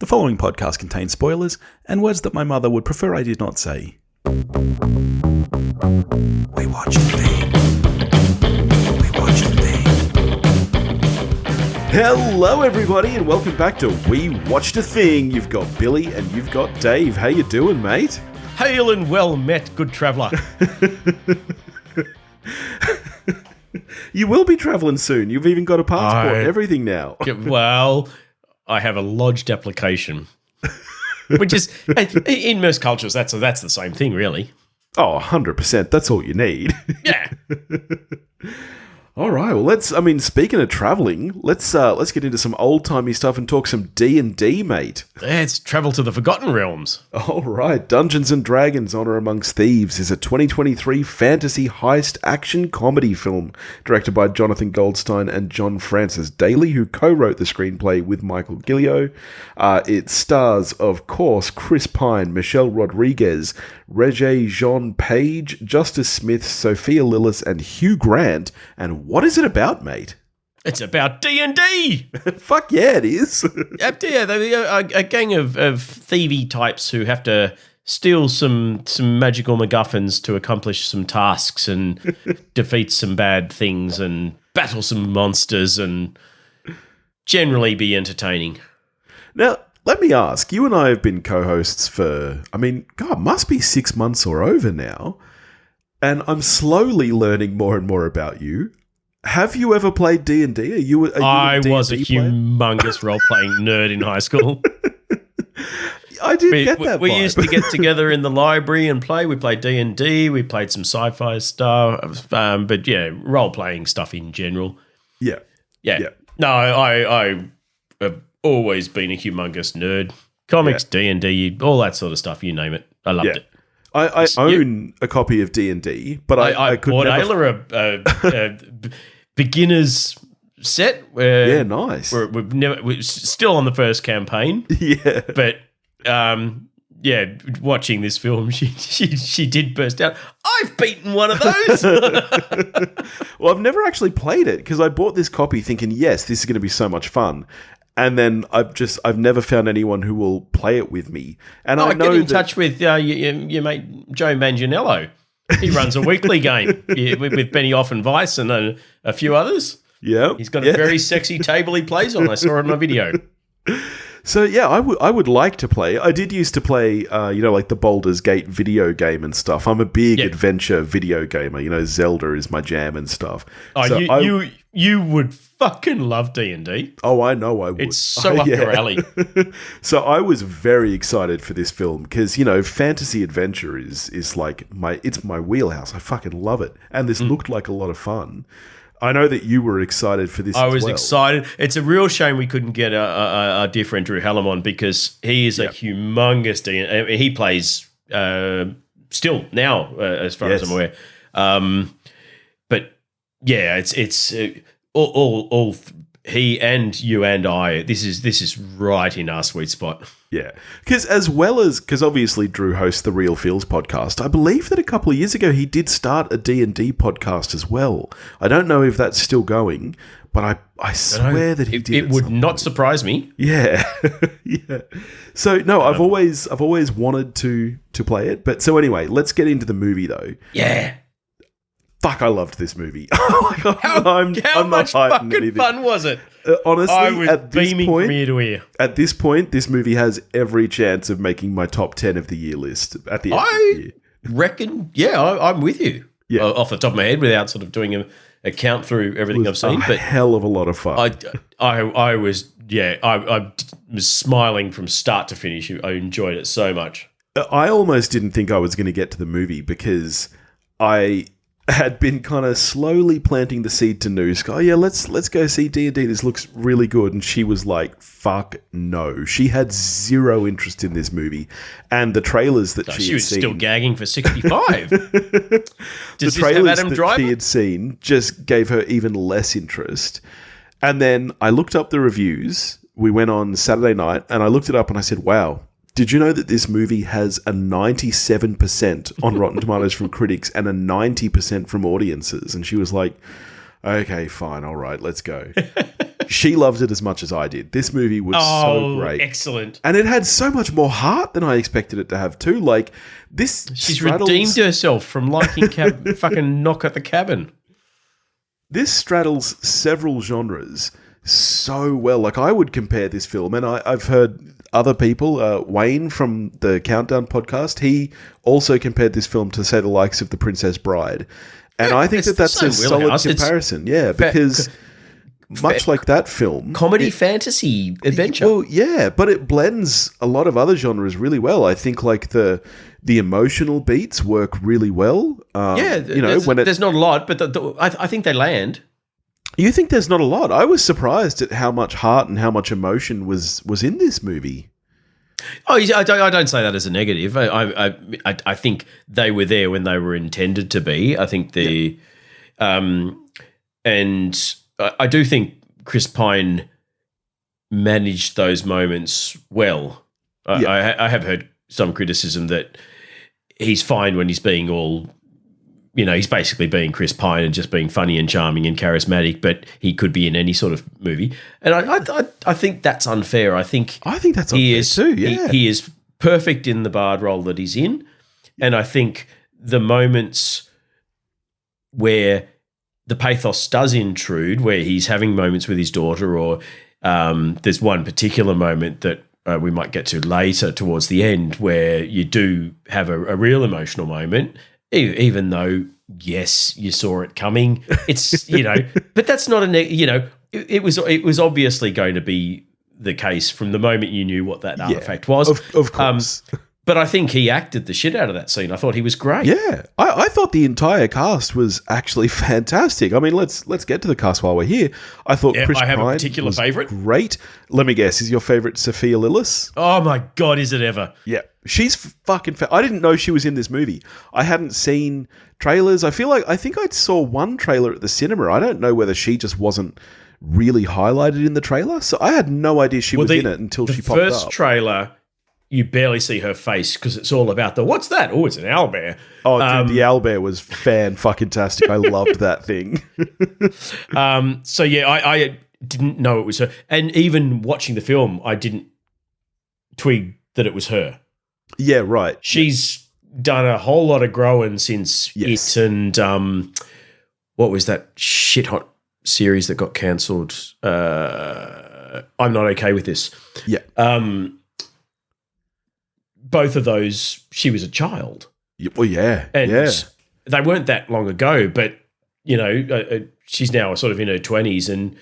The following podcast contains spoilers and words that my mother would prefer I did not say. We watch the thing. We watch the thing. Hello, everybody, and welcome back to We Watched a Thing. You've got Billy and you've got Dave. How you doing, mate? Hail and well met, good traveller. You will be travelling soon. You've even got a passport and everything now. Well, I have a lodged application, which is, in most cultures, that's the same thing, really. Oh, 100%. That's all you need. Yeah. All right. Well, speaking of travelling, let's get into some old-timey stuff and talk some D&D, mate. Let's travel to the Forgotten Realms. All right. Dungeons & Dragons Honor Among Thieves is a 2023 fantasy heist action comedy film directed by Jonathan Goldstein and John Francis Daley, who co-wrote the screenplay with Michael Gilio. It stars, of course, Chris Pine, Michelle Rodriguez, Regé-Jean Page, Justice Smith, Sophia Lillis, and Hugh Grant. And what is it about, mate? It's about D&D. Fuck yeah, it is. Yeah, they're a gang of thievy types who have to steal some magical MacGuffins to accomplish some tasks and defeat some bad things and battle some monsters and generally be entertaining. Now, let me ask, you and I have been co-hosts for, must be 6 months or over now, and I'm slowly learning more and more about you. Have you ever played D&D? I was a humongous role-playing nerd in high school. I did get that We vibe. used to get together in the library and play. We played D&D. We played some sci-fi stuff, but yeah, role-playing stuff in general. Yeah. No, I have always been a humongous nerd. Comics, D&D, all that sort of stuff, you name it. I loved it. I own a copy of D&D, but I could bought never... Ayla a beginner's set. Where nice. We're still on the first campaign. Yeah. But, watching this film, she did burst out, I've beaten one of those. Well, I've never actually played it because I bought this copy thinking, yes, this is going to be so much fun. And then I've never found anyone who will play it with me. And I know get in touch with your mate Joe Manganiello. He runs a weekly game with Benny Off and Vice and a few others. Yeah, he's got a very sexy table he plays on. I saw it on a video. So yeah, I would like to play. I did used to play, like the Baldur's Gate video game and stuff. I'm a big adventure video gamer. Zelda is my jam and stuff. Oh, so you would fucking love D&D. Oh, I know I would. It's so up your alley. So I was very excited for this film because, fantasy adventure is like it's my wheelhouse. I fucking love it. And this looked like a lot of fun. I know that you were excited for this. I was excited. It's a real shame we couldn't get a dear friend Drew Hallam on because he is a humongous D&D. He plays still now, as far as I'm aware. But yeah, it's all he and you and I. This is right in our sweet spot. Yeah, because obviously Drew hosts the Real Feels podcast. I believe that a couple of years ago he did start a D&D podcast as well. I don't know if that's still going, but I swear that he did. It would not surprise me. Yeah, yeah. So no, I've always wanted to play it. But so anyway, let's get into the movie though. Yeah. Fuck, I loved this movie. How much fucking fun was it? Honestly, I was beaming from ear to ear. At this point, this movie has every chance of making my top 10 of the year list at the end of the year. Reckon, I'm with you. Yeah. Off the top of my head, without sort of doing a count through everything I've seen. But hell of a lot of fun. I was smiling from start to finish. I enjoyed it so much. I almost didn't think I was going to get to the movie because I had been kind of slowly planting the seed to Noosk. Oh yeah, let's go see D&D. This looks really good. And she was like, fuck no. She had zero interest in this movie. And the trailers that she was still gagging for 65. The trailers that she had seen just gave her even less interest. And then I looked up the reviews. We went on Saturday night and I looked it up and I said, wow, did you know that this movie has a 97% on Rotten Tomatoes from critics and a 90% from audiences? And she was like, okay, fine, all right, let's go. she loved it as much as I did. This movie was so great. Excellent. And it had so much more heart than I expected it to have too. Like this, she's redeemed herself from liking fucking Knock at the Cabin. This straddles several genres so well. Like I would compare this film, and I've heard other people, Wayne from the Countdown podcast, he also compared this film to, say, the likes of The Princess Bride. And I think that's a solid comparison. Because much like that film... Comedy, fantasy, adventure. Well, yeah, but it blends a lot of other genres really well. I think like the emotional beats work really well. There's not a lot, but I think they land. You think there's not a lot? I was surprised at how much heart and how much emotion was in this movie. Oh, I don't say that as a negative. I think they were there when they were intended to be. I think and I do think Chris Pine managed those moments well. I have heard some criticism that he's fine when he's being all, he's basically being Chris Pine and just being funny and charming and charismatic, but he could be in any sort of movie. And I think that's unfair. I think that's unfair too, yeah. He is perfect in the Bard role that he's in. And I think the moments where the pathos does intrude, where he's having moments with his daughter, or there's one particular moment that we might get to later towards the end where you do have a real emotional moment, even though, yes, you saw it coming. It's, but that's not it was obviously going to be the case from the moment you knew what that artifact was. Of course. But I think he acted the shit out of that scene. I thought he was great. Yeah. I thought the entire cast was actually fantastic. I mean, let's get to the cast while we're here. I thought Chris Pine a particular was favourite. Great. Let me guess, is your favourite Sophia Lillis? Oh my God, is it ever? Yeah. She's fucking I didn't know she was in this movie. I hadn't seen trailers. I think I saw one trailer at the cinema. I don't know whether she just wasn't really highlighted in the trailer. So I had no idea she was in it until she popped up. The first trailer, you barely see her face because it's all about what's that? Oh, it's an owlbear. Oh, dude, the owlbear was fan-fucking-tastic. I loved that thing. So, yeah, I didn't know it was her. And even watching the film, I didn't twig that it was her. Yeah, right. She's done a whole lot of growing since it, and what was that shit-hot series that got cancelled? I'm Not Okay With This. Yeah. Both of those, she was a child. Well, yeah. And they weren't that long ago, but, she's now sort of in her 20s and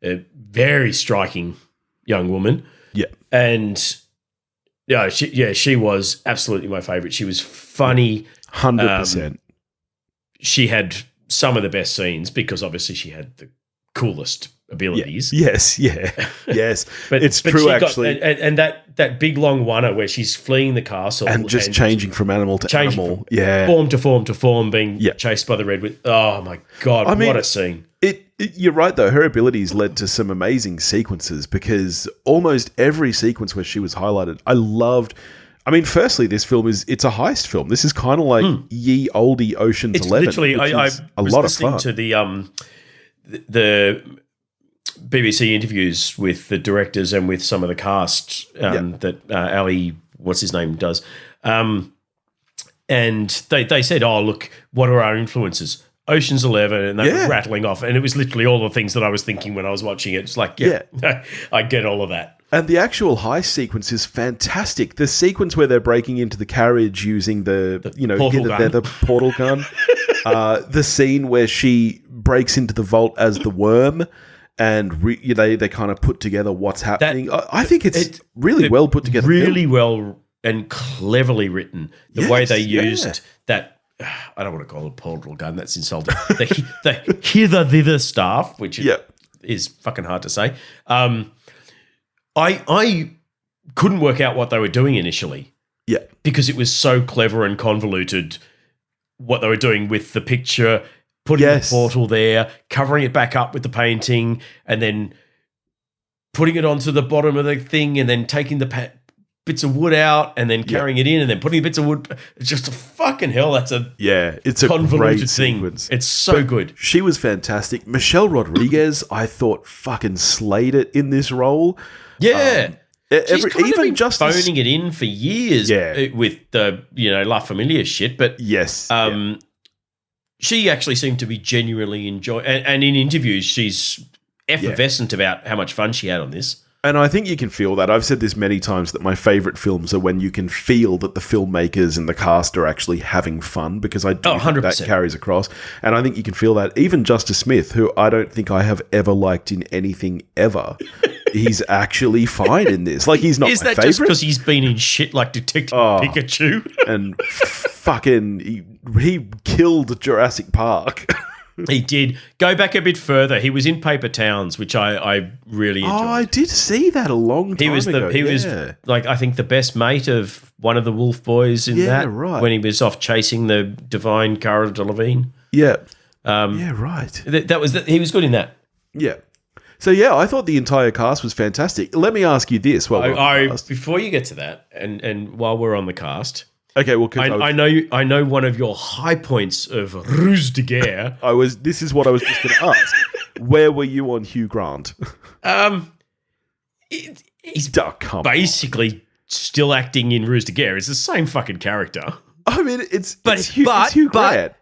a very striking young woman. Yeah. And, she was absolutely my favourite. She was funny. 100%. She had some of the best scenes because obviously she had the coolest abilities. Yes, but it's true, she actually. And that big long one where she's fleeing the castle and just changing from animal to animal, form to form, being chased by the redwood. Oh my God, what a scene! You're right though. Her abilities led to some amazing sequences because almost every sequence where she was highlighted, I loved. I mean, firstly, this film it's a heist film. This is kind of like ye olde Ocean's 11. Literally, I was listening to the BBC interviews with the directors and with some of the cast that Ali, what's his name, does. And they said, oh, look, what are our influences? Ocean's 11, and they were rattling off. And it was literally all the things that I was thinking when I was watching it. It's like, I get all of that. And the actual heist sequence is fantastic. The sequence where they're breaking into the carriage using the portal gun. The scene where she breaks into the vault as the worm, and they kind of put together what's happening. I think it's really well put together. Really well and cleverly written. The way they used that. I don't want to call it a portal gun. That's insulting. The hither-thither staff, which is fucking hard to say. I couldn't work out what they were doing initially. Yeah. Because it was so clever and convoluted what they were doing with the picture, putting the portal there, covering it back up with the painting, and then putting it onto the bottom of the thing, and then taking the bits of wood out and then carrying it in and then putting bits of wood. It's just a fucking hell. That's it's a convoluted great thing. sequence. It's so good. She was fantastic. Michelle Rodriguez, I thought, fucking slayed it in this role. Yeah. She's kind of been just phoning it in for years with the, La Familia shit. But she actually seemed to be genuinely enjoying, and in interviews, she's effervescent about how much fun she had on this. And I think you can feel that. I've said this many times that my favourite films are when you can feel that the filmmakers and the cast are actually having fun, because I do think that carries across. And I think you can feel that. Even Justice Smith, who I don't think I have ever liked in anything ever, he's actually fine in this. Like, he's not my favourite. Is that just because he's been in shit like Detective Pikachu? And fucking, he killed Jurassic Park. He did. Go back a bit further. He was in Paper Towns, which I really enjoyed. Oh, I did see that a long time ago. He was like, I think, the best mate of one of the Wolf Boys in that. Right. When he was off chasing the divine Cara Delevingne. Yeah. Right. He was good in that. Yeah. So, I thought the entire cast was fantastic. Let me ask you this. Before you get to that, and while we're on the cast... Okay, well, I know one of your high points of Ruse de Guerre. This is what I was just going to ask. Where were you on Hugh Grant? He's basically still acting in Ruse de Guerre. It's the same fucking character. I mean, it's Hugh Grant.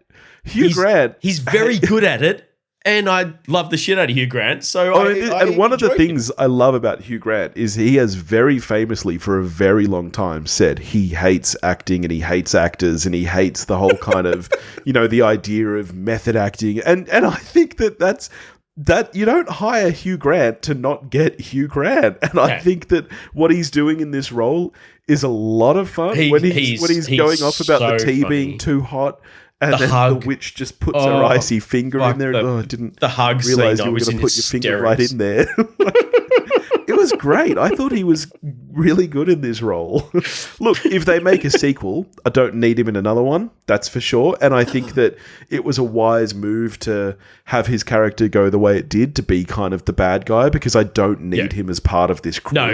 Hugh Grant. He's very good at it. And I love the shit out of Hugh Grant. And one of the things I love about Hugh Grant is he has very famously, for a very long time, said he hates acting and he hates actors and he hates the whole kind of, the idea of method acting. And I think that you don't hire Hugh Grant to not get Hugh Grant. And I think that what he's doing in this role is a lot of fun. When he's going off about the tea being too hot. And the witch just puts her icy finger in there. I didn't realize you were going to put your finger right in there. It was great. I thought he was really good in this role. Look, if they make a sequel, I don't need him in another one. That's for sure. And I think that it was a wise move to have his character go the way it did, to be kind of the bad guy, because I don't need him as part of this crew. No.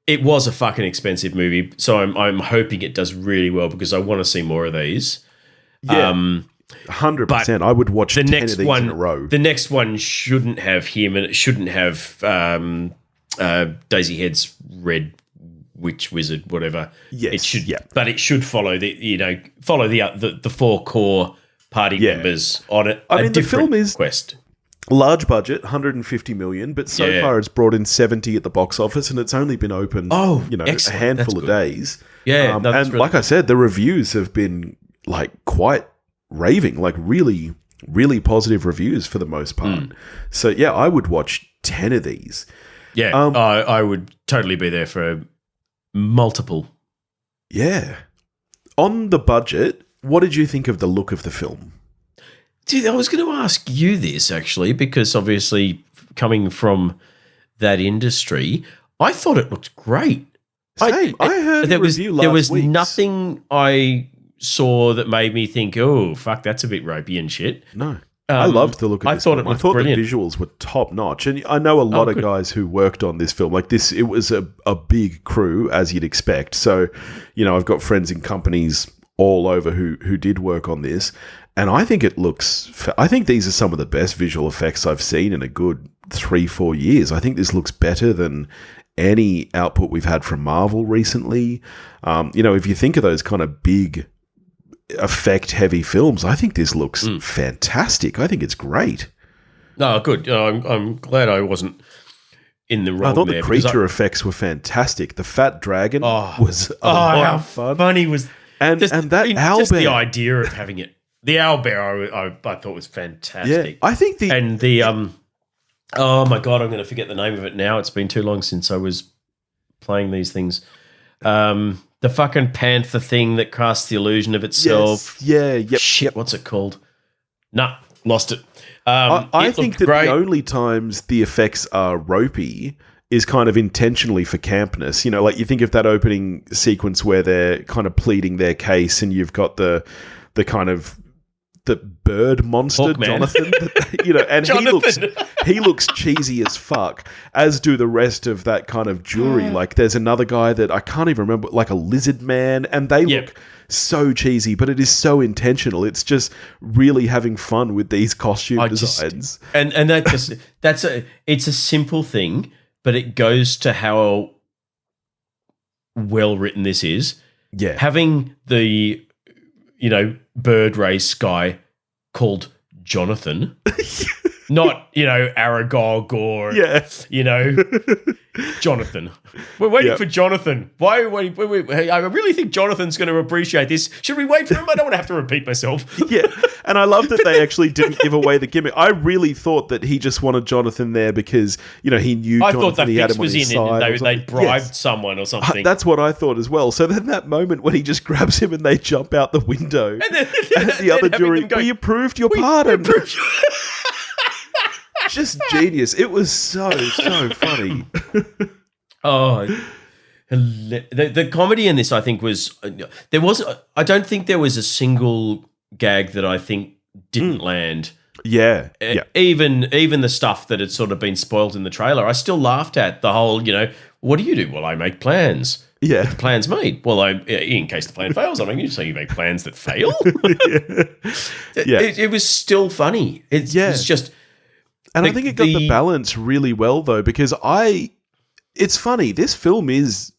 It was a fucking expensive movie, so I'm hoping it does really well, because I want to see more of these. Yeah, 100%. I would watch 10 of these in a row. The next one shouldn't have him, and it shouldn't have Daisy Head's Red Witch Wizard, whatever. Yes, it should. But it should follow the four core party members on it. I mean, the film is quest. Large budget, 150 million, but so far it's brought in 70 at the box office, and it's only been open, a handful of days. Yeah, and really like I said, the reviews have been quite raving, really, really positive reviews for the most part. So I would watch 10 of these. Yeah, I would totally be there for multiple. Yeah. On the budget, what did you think of the look of the film? Dude, I was going to ask you this, actually, because obviously coming from that industry, I thought it looked great. Same. I heard there was week's. nothing I saw that made me think, oh, fuck, that's a bit ropey and shit. No. I loved the look of this film. I thought brilliant. The visuals were top notch. And I know a lot of guys who worked on this film. It was a big crew, as you'd expect. So, I've got friends in companies all over who did work on this. And I think I think these are some of the best visual effects I've seen in a good 3-4 years. I think this looks better than any output we've had from Marvel recently. If you think of those kind of big effect-heavy films, I think this looks fantastic. I think it's great. No, good. I'm glad I wasn't in the wrong. I thought the creature effects were fantastic. The fat dragon was a lot of fun. Funny was and that owlbear. Just the idea of having it. The owlbear I thought was fantastic. Yeah, I think oh my God, I'm going to forget the name of it now. It's been too long since I was playing these things. The fucking panther thing that casts the illusion of itself. Yes, yeah. Shit, what's it called? Nah, lost it. I think that the only times the effects are ropey is kind of intentionally for campness. You think of that opening sequence where they're kind of pleading their case, and you've got the kind of the bird monster, Hawkman. Jonathan, and Jonathan. he looks cheesy as fuck, as do the rest of that kind of jury. Like there's another guy that I can't even remember, like a lizard man, and they look so cheesy, but it is so intentional. It's just really having fun with these costume designs. And it's a simple thing, but it goes to how well written this is. Yeah. Having the bird race guy called Jonathan, not Aragog or Jonathan. We're waiting for Jonathan. Why? Wait, I really think Jonathan's going to appreciate this. Should we wait for him? I don't want to have to repeat myself. Yeah, and I love that they actually didn't give away the gimmick. I really thought that he just wanted Jonathan there because he knew I Jonathan. thought that he had fix him on was his in it. side. They bribed someone or something. That's what I thought as well. So then that moment when he just grabs him and they jump out the window, and the other jury, we approved your pardon. Just genius. It was so funny. Oh, the comedy in this, I think, I don't think there was a single gag that I think didn't land. Yeah. Even the stuff that had sort of been spoiled in the trailer, I still laughed at the whole, what do you do? Well, I make plans. Yeah. The plans made. Well, in case the plan fails, so you make plans that fail? It was still funny. It was just... And I think it got the balance really well, though, because it's funny. This film is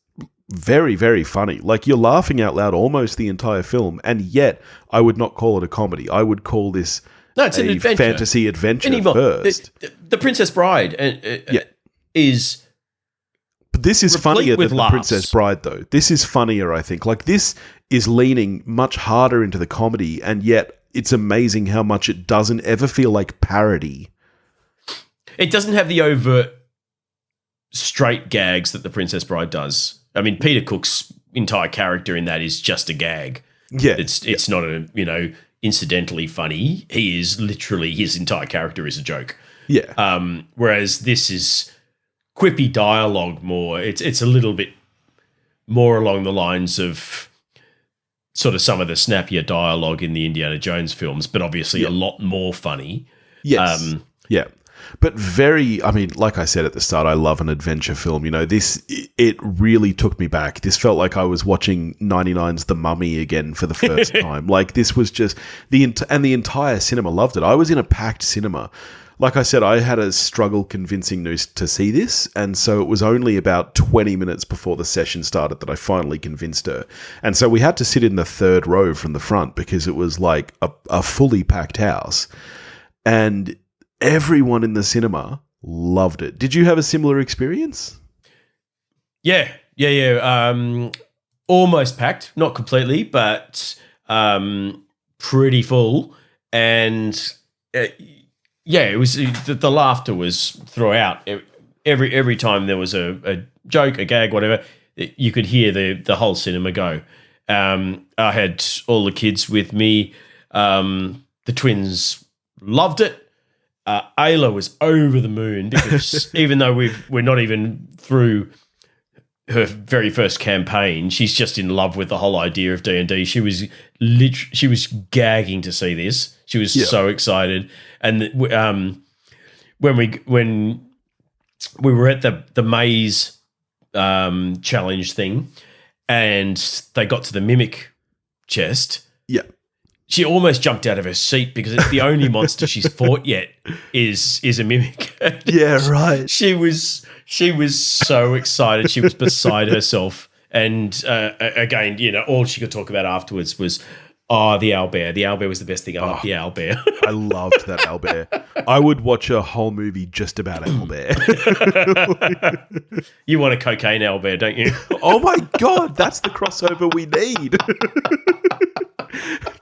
very, very funny. Like, you're laughing out loud almost the entire film, and yet I would not call it a comedy. I would call this it's an adventure. Fantasy adventure first. The Princess Bride is... But this is funnier than laughs. The Princess Bride, though. This is funnier, I think. Like, this is leaning much harder into the comedy, and yet it's amazing how much it doesn't ever feel like parody. It doesn't have the overt straight gags that The Princess Bride does. I mean, Peter Cook's entire character in that is just a gag. Yeah. It's not incidentally funny. He is literally, his entire character is a joke. Yeah. Whereas this is quippy dialogue more. It's a little bit more along the lines of sort of some of the snappier dialogue in the Indiana Jones films, but obviously a lot more funny. Yes. But like I said at the start, I love an adventure film. It really took me back. This felt like I was watching 99's The Mummy again for the first time. Like, this was just the entire cinema loved it. I was in a packed cinema. Like I said, I had a struggle convincing Noose to see this, and so it was only about 20 minutes before the session started that I finally convinced her. And so we had to sit in the third row from the front because it was like a fully packed house. And everyone in the cinema loved it. Did you have a similar experience? Yeah. Almost packed, not completely, but pretty full. And it was the laughter was throughout. Every time there was a joke, a gag, whatever, you could hear the whole cinema go. I had all the kids with me. The twins loved it. Ayla was over the moon because even though we're not even through her very first campaign, she's just in love with the whole idea of D&D. She was gagging to see this. She was so excited. And when we were at the maze challenge thing, and they got to the mimic chest. Yeah. She almost jumped out of her seat because it's the only monster she's fought yet is a mimic. Yeah, right. She was so excited. She was beside herself. And again, all she could talk about afterwards was, the owlbear. The owlbear was the best thing. I love the owlbear. I loved that owlbear. I would watch a whole movie just about owlbear. You want a cocaine owlbear, don't you? Oh my God, that's the crossover we need.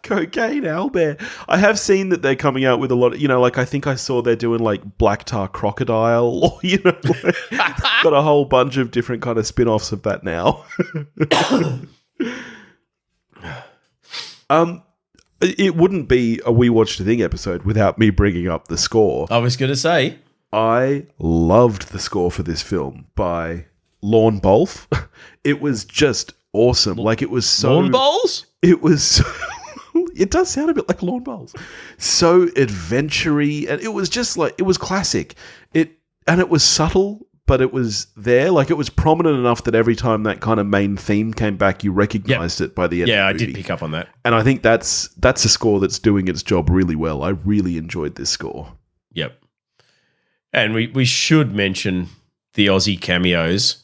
Cocaine owlbear. I have seen that they're coming out with a lot of, I think I saw they're doing like black tar crocodile, or got a whole bunch of different kind of spin-offs of that now. It wouldn't be a We Watched a Thing episode without me bringing up the score. I was going to say. I loved the score for this film by Lorne Balfe. It was just awesome. Like, it was so... Lawn bowls? It was It does sound a bit like lawn bowls. So adventure-y, and it was just like, it was classic. And it was subtle, but it was there. Like, it was prominent enough that every time that kind of main theme came back, you recognized it by the end of the movie. I did pick up on that. And I think that's a score that's doing its job really well. I really enjoyed this score. Yep. And we should mention the Aussie cameos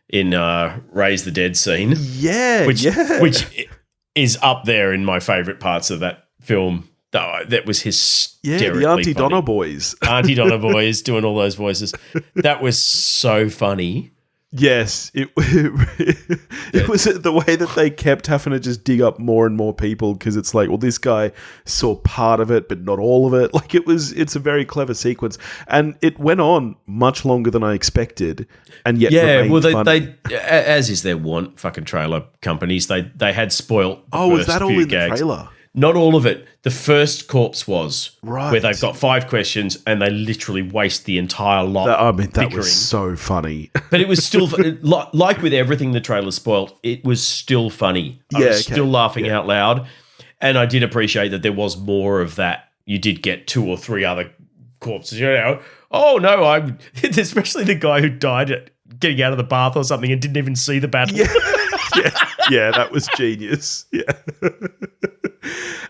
in Raise the Dead scene. Yeah, which is up there in my favourite parts of that film. That was hysterically the Auntie funny. Donna boys. Auntie Donna boys doing all those voices. That was so funny. Yes, it was the way that they kept having to just dig up more and more people, because it's like, well, this guy saw part of it, but not all of it. Like, it's a very clever sequence, and it went on much longer than I expected, and yet remained funny. They as is their want, fucking trailer companies. They had spoilt. Was that all in the trailer? Not all of it. The first corpse was right, where they've got 5 questions and they literally waste the entire lot. That was so funny. But it was still like with everything the trailer spoiled. It was still funny. I was still laughing out loud, and I did appreciate that there was more of that. You did get 2 or 3 other corpses. You know, oh no, especially the guy who died getting out of the bath or something and didn't even see the battle. Yeah, that was genius. Yeah.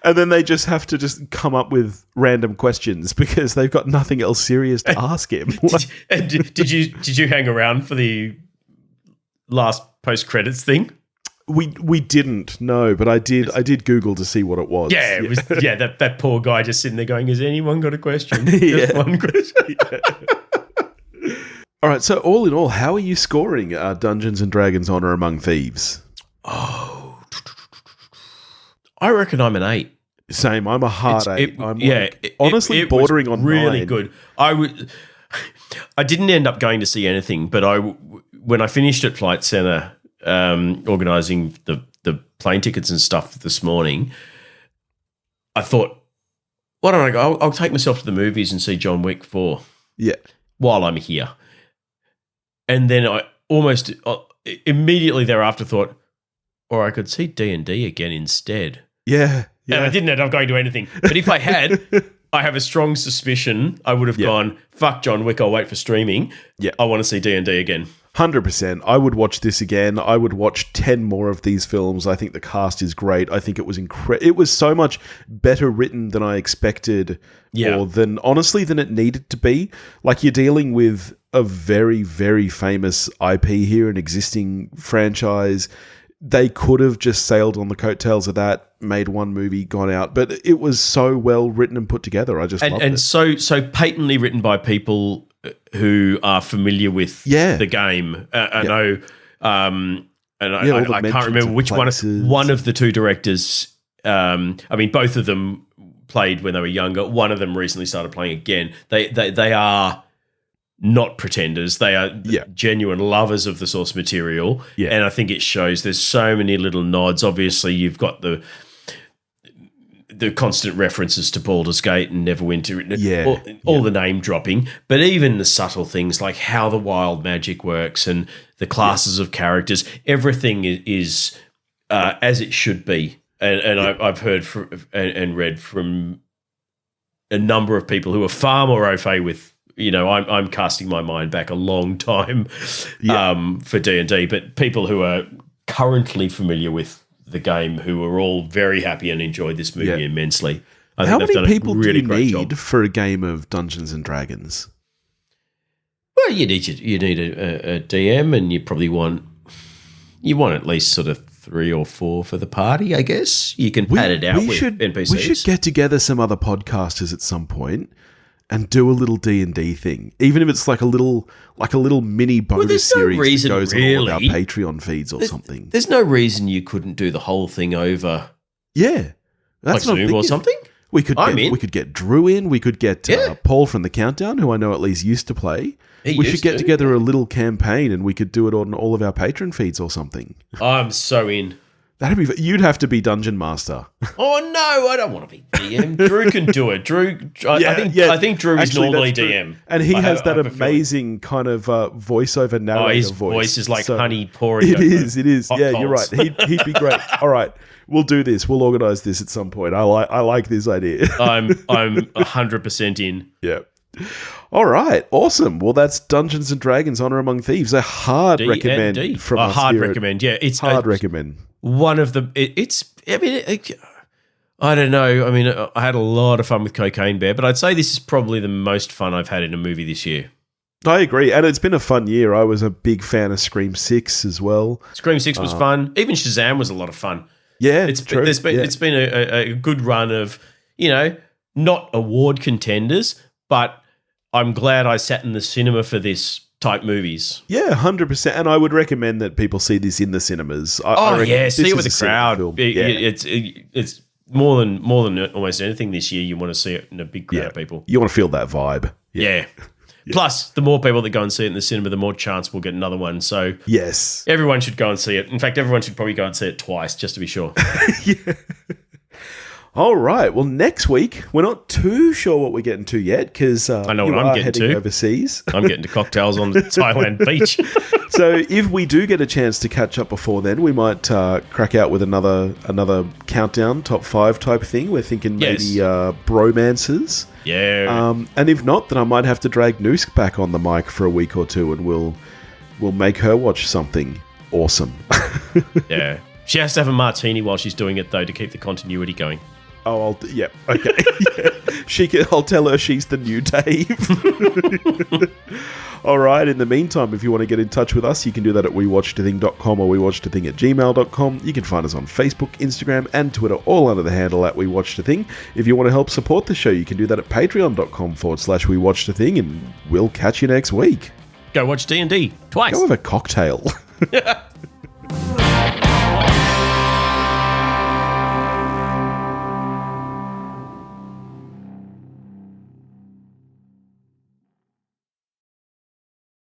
And then they just have to just come up with random questions because they've got nothing else serious to ask him. Did you hang around for the last post-credits thing? We didn't, no, but I did Google to see what it was. Yeah, it was that poor guy just sitting there going, has anyone got a question? Just one question. All right, so all in all, how are you scoring Dungeons & Dragons Honor Among Thieves? Oh, I reckon I'm an 8. Same, I'm a hard 8. Honestly, it bordering was on really 9. good. I didn't end up going to see anything, but when I finished at Flight Centre organising the plane tickets and stuff this morning, I thought, why don't I go? I'll take myself to the movies and see John Wick 4. Yeah, while I'm here. And then I almost immediately thereafter thought, or I could see D&D again instead. Yeah. And I didn't end up going to anything. But if I had, I have a strong suspicion I would have gone, fuck John Wick, I'll wait for streaming. Yeah. I want to see D&D again. 100%. I would watch this again. I would watch 10 more of these films. I think the cast is great. I think it was it was so much better written than I expected, or than it needed to be. Like, you're dealing with a very, very famous IP here, an existing franchise. They could have just sailed on the coattails of that, made one movie, gone out, but it was so well written and put together. I just loved it. And so patently written by people who are familiar with the game. I know, and I can't remember which one of the 2 directors. I mean, both of them played when they were younger. One of them recently started playing again. They are not pretenders. They are genuine lovers of the source material. Yeah. And I think it shows. There's so many little nods. Obviously, you've got the constant references to Baldur's Gate and Neverwinter, all the name dropping, but even the subtle things like how the wild magic works and the classes of characters, everything is as it should be. And I've heard and read from a number of people who are far more au fait with, I'm casting my mind back a long time for D&D, but people who are currently familiar with the game who are all very happy and enjoyed this movie immensely. How many people do you need for a game of Dungeons and Dragons? Well, you need a DM, and you probably want at least sort of 3 or 4 for the party, I guess. You can pad it out with NPCs. We should get together some other podcasters at some point and do a little D&D thing, even if it's like a little mini bonus series that goes on all of our Patreon feeds or something. There's no reason you couldn't do the whole thing over. Yeah, that's like Zoom or something. We could get Drew in. We could get Paul from the Countdown, who I know at least used to play. We should get together a little campaign, and we could do it on all of our Patreon feeds or something. I'm so in. You'd have to be Dungeon Master. Oh no, I don't want to be DM. Drew can do it. I think Drew is normally DM. And he has that amazing kind of voiceover narrator his voice is like honey pouring. It is. Yeah, you're right. He'd be great. All right. We'll do this. We'll organise this at some point. I like this idea. I'm 100% in. Yeah. All right. Awesome. Well, that's Dungeons and Dragons: Honor Among Thieves. A hard recommend from us. Hard recommend. Yeah, it's hard recommend. One of the. I don't know. I mean, I had a lot of fun with Cocaine Bear, but I'd say this is probably the most fun I've had in a movie this year. I agree, and it's been a fun year. I was a big fan of Scream 6 as well. Scream 6 was fun. Even Shazam was a lot of fun. Yeah, it's been a good run of, not award contenders, but I'm glad I sat in the cinema for this type movies. Yeah, 100%. And I would recommend that people see this in the cinemas. See it with a crowd. It's more than almost anything this year. You want to see it in a big crowd of people. You want to feel that vibe. Yeah. Plus, the more people that go and see it in the cinema, the more chance we'll get another one. So yes, everyone should go and see it. In fact, everyone should probably go and see it twice just to be sure. Yeah. All right. Well, next week we're not too sure what we're getting to yet because I know what I'm getting to overseas. I'm getting to cocktails on the Thailand beach. So if we do get a chance to catch up before then, we might crack out with another countdown, top 5 type thing. We're thinking maybe bromances. Yeah. And if not, then I might have to drag Noosk back on the mic for a week or two, and we'll make her watch something awesome. Yeah. She has to have a martini while she's doing it, though, to keep the continuity going. Oh, okay. Yeah. I'll tell her she's the new Dave. All right. In the meantime, if you want to get in touch with us, you can do that at wewatchedathing.com or wewatchedathing@gmail.com. You can find us on Facebook, Instagram, and Twitter, all under the handle at wewatchedathing. If you want to help support the show, you can do that at patreon.com/wewatchedathing, and we'll catch you next week. Go watch D&D twice. Go have a cocktail.